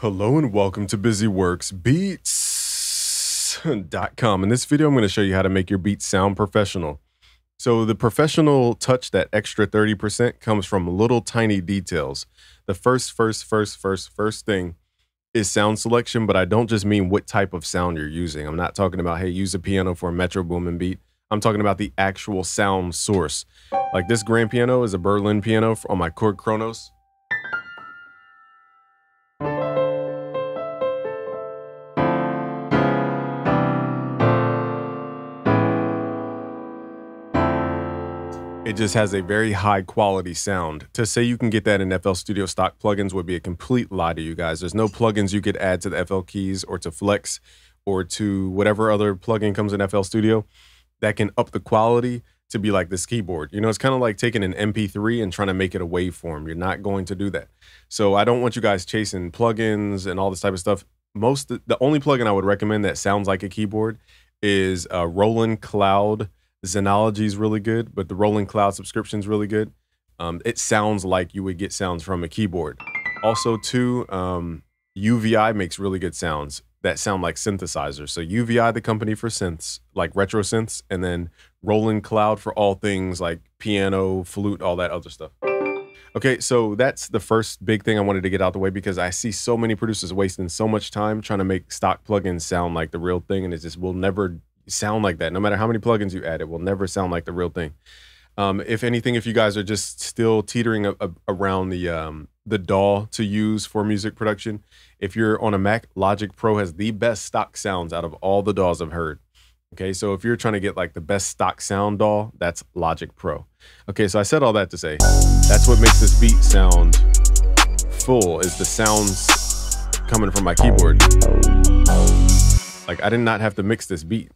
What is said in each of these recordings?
Hello and welcome to BusyWorksBeats.com. In this video, I'm going to show you how to make your beats sound professional. So the professional touch, that extra 30%, comes from little tiny details. The first thing is sound selection, but I don't just mean what type of sound you're using. I'm not talking about, hey, use a piano for a Metro Boomin beat. I'm talking about the actual sound source. Like this grand piano is a Berlin piano on my Korg Kronos. It just has a very high quality sound. To say you can get that in FL Studio stock plugins would be a complete lie to you guys. There's no plugins you could add to the FL Keys or to Flex or to whatever other plugin comes in FL Studio that can up the quality to be like this keyboard. You know, it's kind of like taking an MP3 and trying to make it a waveform. You're not going to do that. So I don't want you guys chasing plugins and all this type of stuff. The only plugin I would recommend that sounds like a keyboard is Roland Cloud. Xenology is really good, but the Roland Cloud subscription is really good. It sounds like you would get sounds from a keyboard. Also, too, UVI makes really good sounds that sound like synthesizers. So UVI, the company for synths, like retro synths, and then Roland Cloud for all things like piano, flute, all that other stuff. Okay, so that's the first big thing I wanted to get out the way because I see so many producers wasting so much time trying to make stock plugins sound like the real thing, and it just will never sound like that. No matter how many plugins you add, it will never sound like the real thing. If anything, if you guys are just still teetering around the DAW to use for music production, if you're on a Mac, Logic Pro has the best stock sounds out of all the DAWs I've heard. Okay, so if you're trying to get like the best stock sound DAW, that's Logic Pro. Okay, so I said all that to say that's what makes this beat sound full, is the sounds coming from my keyboard. Like I did not have to mix this beat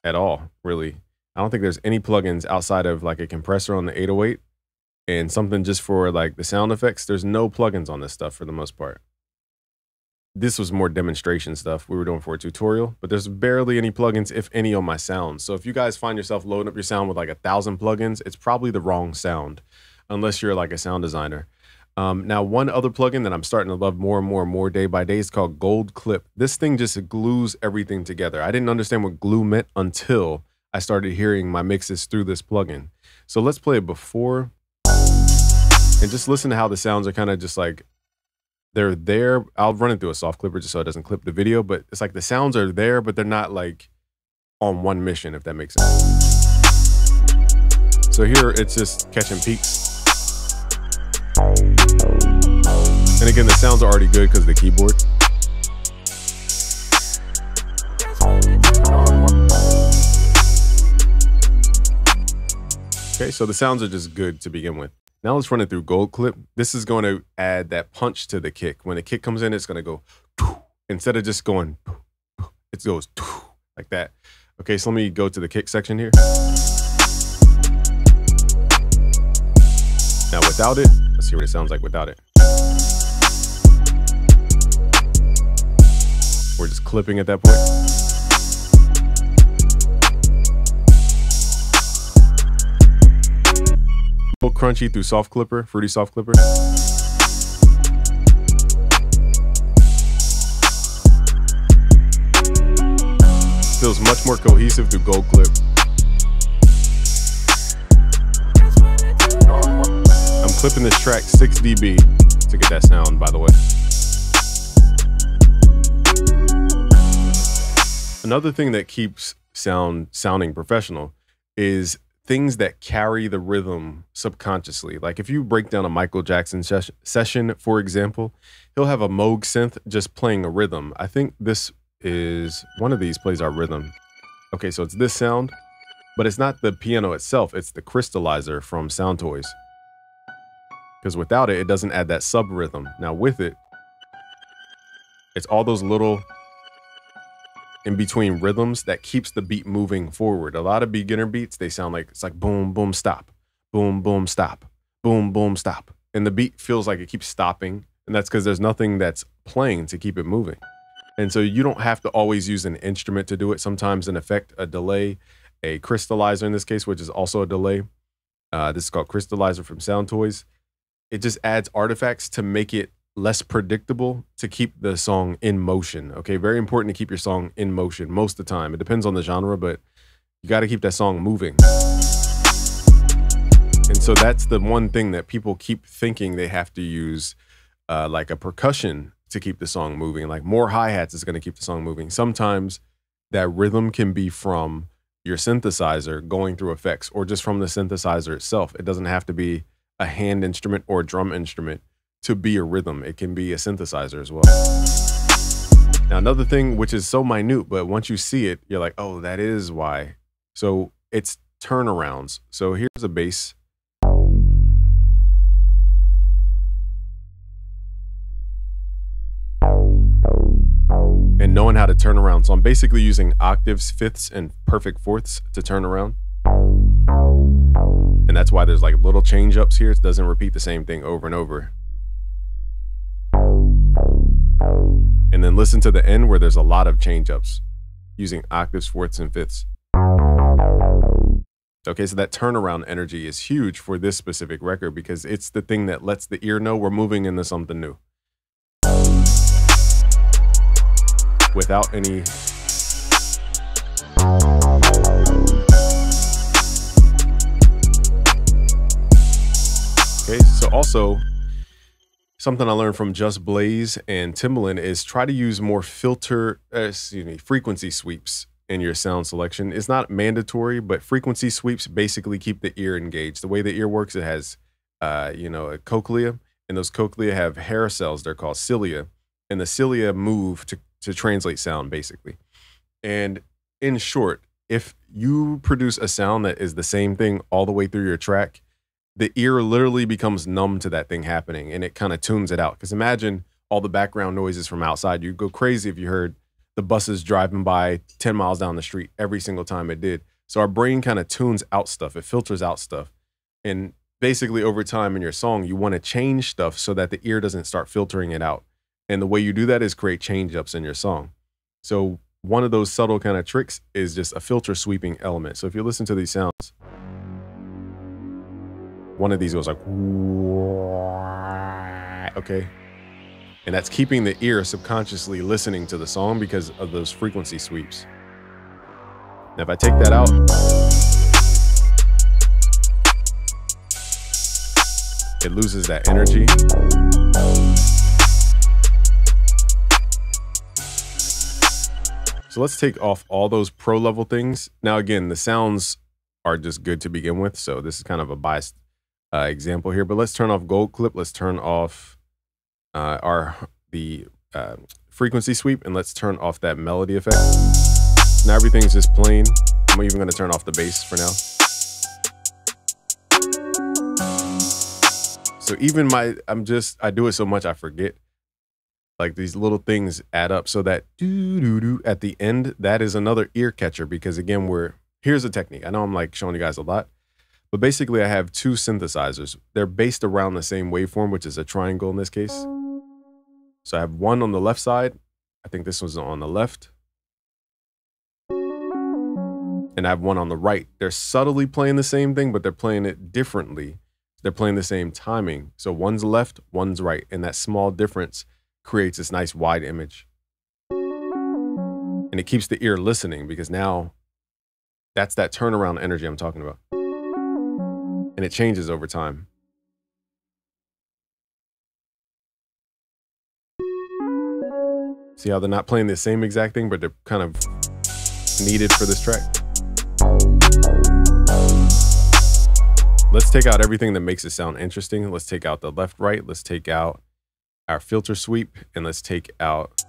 at all, really. I don't think there's any plugins outside of like a compressor on the 808 and something just for like the sound effects. There's no plugins on this stuff for the most part. This was more demonstration stuff we were doing for a tutorial, but there's barely any plugins, if any, on my sounds. So if you guys find yourself loading up your sound with like 1,000 plugins, it's probably the wrong sound, unless you're like a sound designer. Now, one other plugin that I'm starting to love more and more day by day is called Gold Clip. This thing just glues everything together. I didn't understand what glue meant until I started hearing my mixes through this plugin. So let's play it before and just listen to how the sounds are kind of just like, they're there. I'll run it through a soft clipper just so it doesn't clip the video, but it's like the sounds are there, but they're not like on one mission, if that makes sense. So here it's just catching peaks. And again, the sounds are already good because of the keyboard. Okay, so the sounds are just good to begin with. Now let's run it through Gold Clip. This is going to add that punch to the kick. When the kick comes in, it's going to go, instead of just going, it goes like that. Okay, so let me go to the kick section here. Now without it, let's see what it sounds like without it. We're just clipping at that point. A little crunchy through Soft Clipper, Fruity Soft Clipper. Feels much more cohesive through Gold Clip. I'm clipping this track 6 dB to get that sound, by the way. Another thing that keeps sounding professional is things that carry the rhythm subconsciously. Like if you break down a Michael Jackson session, for example, he'll have a Moog synth just playing a rhythm. I think this is, one of these plays our rhythm. Okay, so it's this sound, but it's not the piano itself, it's the crystallizer from Soundtoys. Because without it, it doesn't add that sub rhythm. Now with it, it's all those little in between rhythms that keeps the beat moving forward. A lot of beginner beats, they sound like, it's like boom, boom, stop, boom, boom, stop, boom, boom, stop. And the beat feels like it keeps stopping. And that's because there's nothing that's playing to keep it moving. And so you don't have to always use an instrument to do it. Sometimes an effect, a delay, a crystallizer in this case, which is also a delay. This is called Crystallizer from Soundtoys. It just adds artifacts to make it less predictable to keep the song in motion. Okay, very important to keep your song in motion most of the time. It depends on the genre, but you got to keep that song moving. And so that's the one thing that people keep thinking they have to use like a percussion to keep the song moving. Like more hi-hats is going to keep the song moving. Sometimes that rhythm can be from your synthesizer going through effects or just from the synthesizer itself. It doesn't have to be a hand instrument or a drum instrument to be a rhythm. It can be a synthesizer as well. Now, another thing which is so minute, but once you see it, you're like, oh, that is why. So it's turnarounds. So here's a bass. And knowing how to turn around. So I'm basically using octaves, fifths, and perfect fourths to turn around. And that's why there's like little change ups here. It doesn't repeat the same thing over and over. And then listen to the end where there's a lot of change ups using octaves, fourths, and fifths. Okay, so that turnaround energy is huge for this specific record because it's the thing that lets the ear know we're moving into something new. Without any okay, so also something I learned from Just Blaze and Timbaland is try to use more frequency sweeps in your sound selection. It's not mandatory, but frequency sweeps basically keep the ear engaged. The way the ear works, it has a cochlea, and those cochlea have hair cells. They're called cilia, and the cilia move to translate sound, basically. And in short, if you produce a sound that is the same thing all the way through your track, the ear literally becomes numb to that thing happening, and it kind of tunes it out. Because imagine all the background noises from outside. You'd go crazy if you heard the buses driving by 10 miles down the street every single time it did. So our brain kind of tunes out stuff. It filters out stuff. And basically over time in your song, you want to change stuff so that the ear doesn't start filtering it out. And the way you do that is create change ups in your song. So one of those subtle kind of tricks is just a filter sweeping element. So if you listen to these sounds, one of these goes like, okay. And that's keeping the ear subconsciously listening to the song because of those frequency sweeps. Now, if I take that out, it loses that energy. So let's take off all those pro level things. Now, again, the sounds are just good to begin with. So this is kind of a biased example here, but let's turn off Gold Clip. Let's turn off the frequency sweep, and let's turn off that melody effect. Now everything's just plain. I'm even going to turn off the bass for now. So even I do it so much I forget. Like these little things add up, so that doo-doo-doo at the end, that is another ear catcher, because again, here's a technique. I know I'm like showing you guys a lot, but basically I have two synthesizers. They're based around the same waveform, which is a triangle in this case. So I have one on the left side. I think this one's on the left. And I have one on the right. They're subtly playing the same thing, but they're playing it differently. They're playing the same timing. So one's left, one's right. And that small difference creates this nice wide image. And it keeps the ear listening, because now that's that turnaround energy I'm talking about. And it changes over time. See how they're not playing the same exact thing, but they're kind of needed for this track. Let's take out everything that makes it sound interesting. Let's take out the left, right. Let's take out our filter sweep, and let's take out.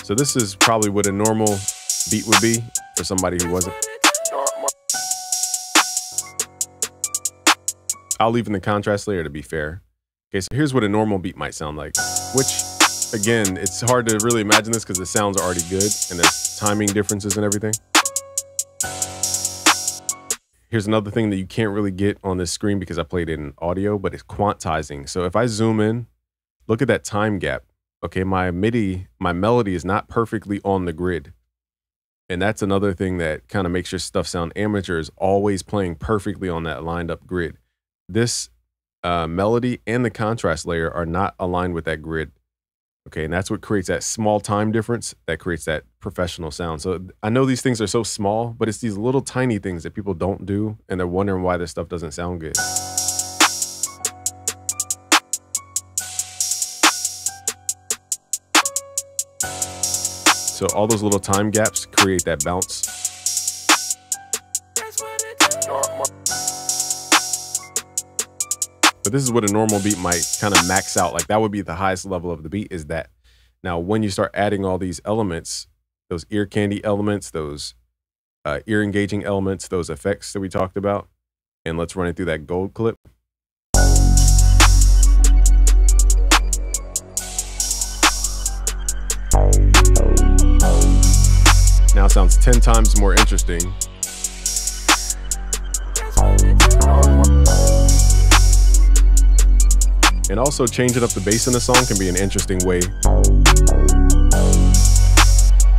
So this is probably what a normal beat would be for somebody who wasn't. I'll leave in the contrast layer to be fair. Okay, so here's what a normal beat might sound like, which, again, it's hard to really imagine this because the sounds are already good and there's timing differences and everything. Here's another thing that you can't really get on this screen because I played it in audio, but it's quantizing. So if I zoom in, look at that time gap. Okay, my melody is not perfectly on the grid. And that's another thing that kind of makes your stuff sound amateur, is always playing perfectly on that lined up grid. This melody and the contrast layer are not aligned with that grid. Okay, and that's what creates that small time difference that creates that professional sound. So I know these things are so small, but it's these little tiny things that people don't do, and they're wondering why this stuff doesn't sound good. So all those little time gaps create that bounce. But this is what a normal beat might kind of max out. Like that would be the highest level of the beat is that. Now, when you start adding all these elements, those ear candy elements, those ear engaging elements, those effects that we talked about, and let's run it through that gold clip. Now it sounds 10 times more interesting. And also changing up the bass in the song can be an interesting way.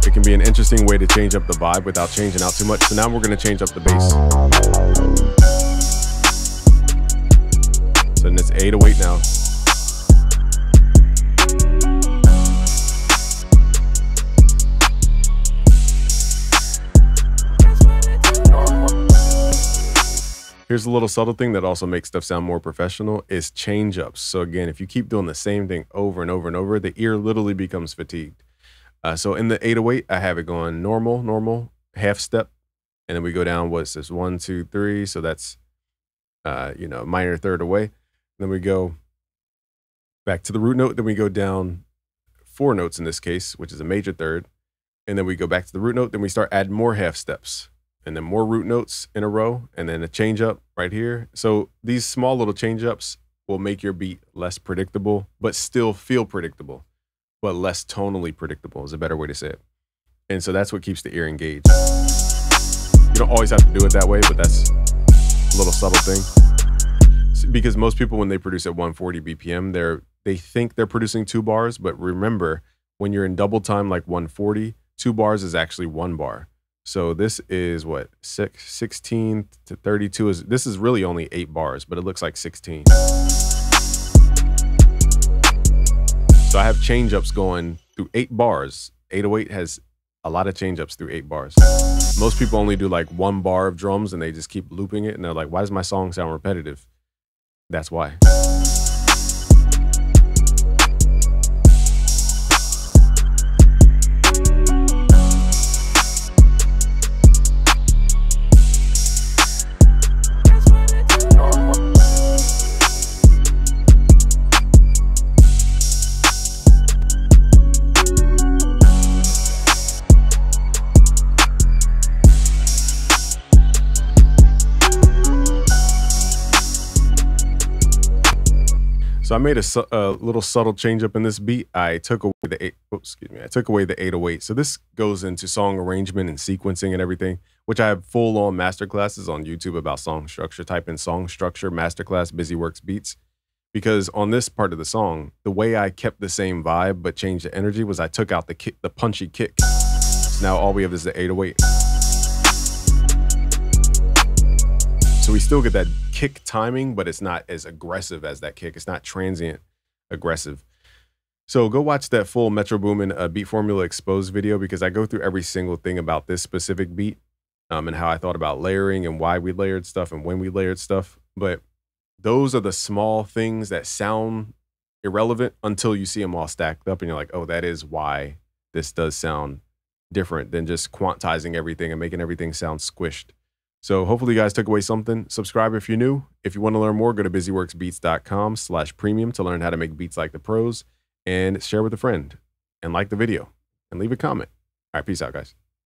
It can be an interesting way to change up the vibe without changing out too much. So now we're going to change up the bass. So then it's 808 now. Here's a little subtle thing that also makes stuff sound more professional is change ups. So again, if you keep doing the same thing over and over and over, the ear literally becomes fatigued. So in the 808, I have it going normal, normal, half step. And then we go down, what's this? 1, 2, 3. So that's, minor third away. And then we go back to the root note. Then we go down 4 notes in this case, which is a major third. And then we go back to the root note. Then we start adding more half steps. And then more root notes in a row, and then a change up right here. So these small little change ups will make your beat less predictable, but still feel predictable, but less tonally predictable is a better way to say it. And so that's what keeps the ear engaged. You don't always have to do it that way, but that's a little subtle thing. Because most people, when they produce at 140 BPM, they think they're producing 2 bars, but remember, when you're in double time like 140, 2 bars is actually 1 bar. So this is what, 16 to 32 is, this is really only 8 bars, but it looks like 16. So I have change ups going through 8 bars. 808 has a lot of change ups through 8 bars. Most people only do like 1 bar of drums and they just keep looping it. And they're like, why does my song sound repetitive? That's why. So I made a little subtle change up in this beat. I took away the 808. So this goes into song arrangement and sequencing and everything, which I have full-on masterclasses on YouTube about song structure. Type in song structure masterclass BusyWorks beats. Because on this part of the song, the way I kept the same vibe but changed the energy was I took out the kick, the punchy kick. So now all we have is the 808. So we still get that kick timing, but it's not as aggressive as that kick. It's not transient aggressive. So go watch that full Metro Boomin Beat Formula Exposed video, because I go through every single thing about this specific beat and how I thought about layering and why we layered stuff and when we layered stuff. But those are the small things that sound irrelevant until you see them all stacked up and you're like, oh, that is why this does sound different than just quantizing everything and making everything sound squished. So hopefully you guys took away something. Subscribe if you're new. If you want to learn more, go to busyworksbeats.com/premium to learn how to make beats like the pros, and share with a friend and like the video and leave a comment. All right, peace out, guys.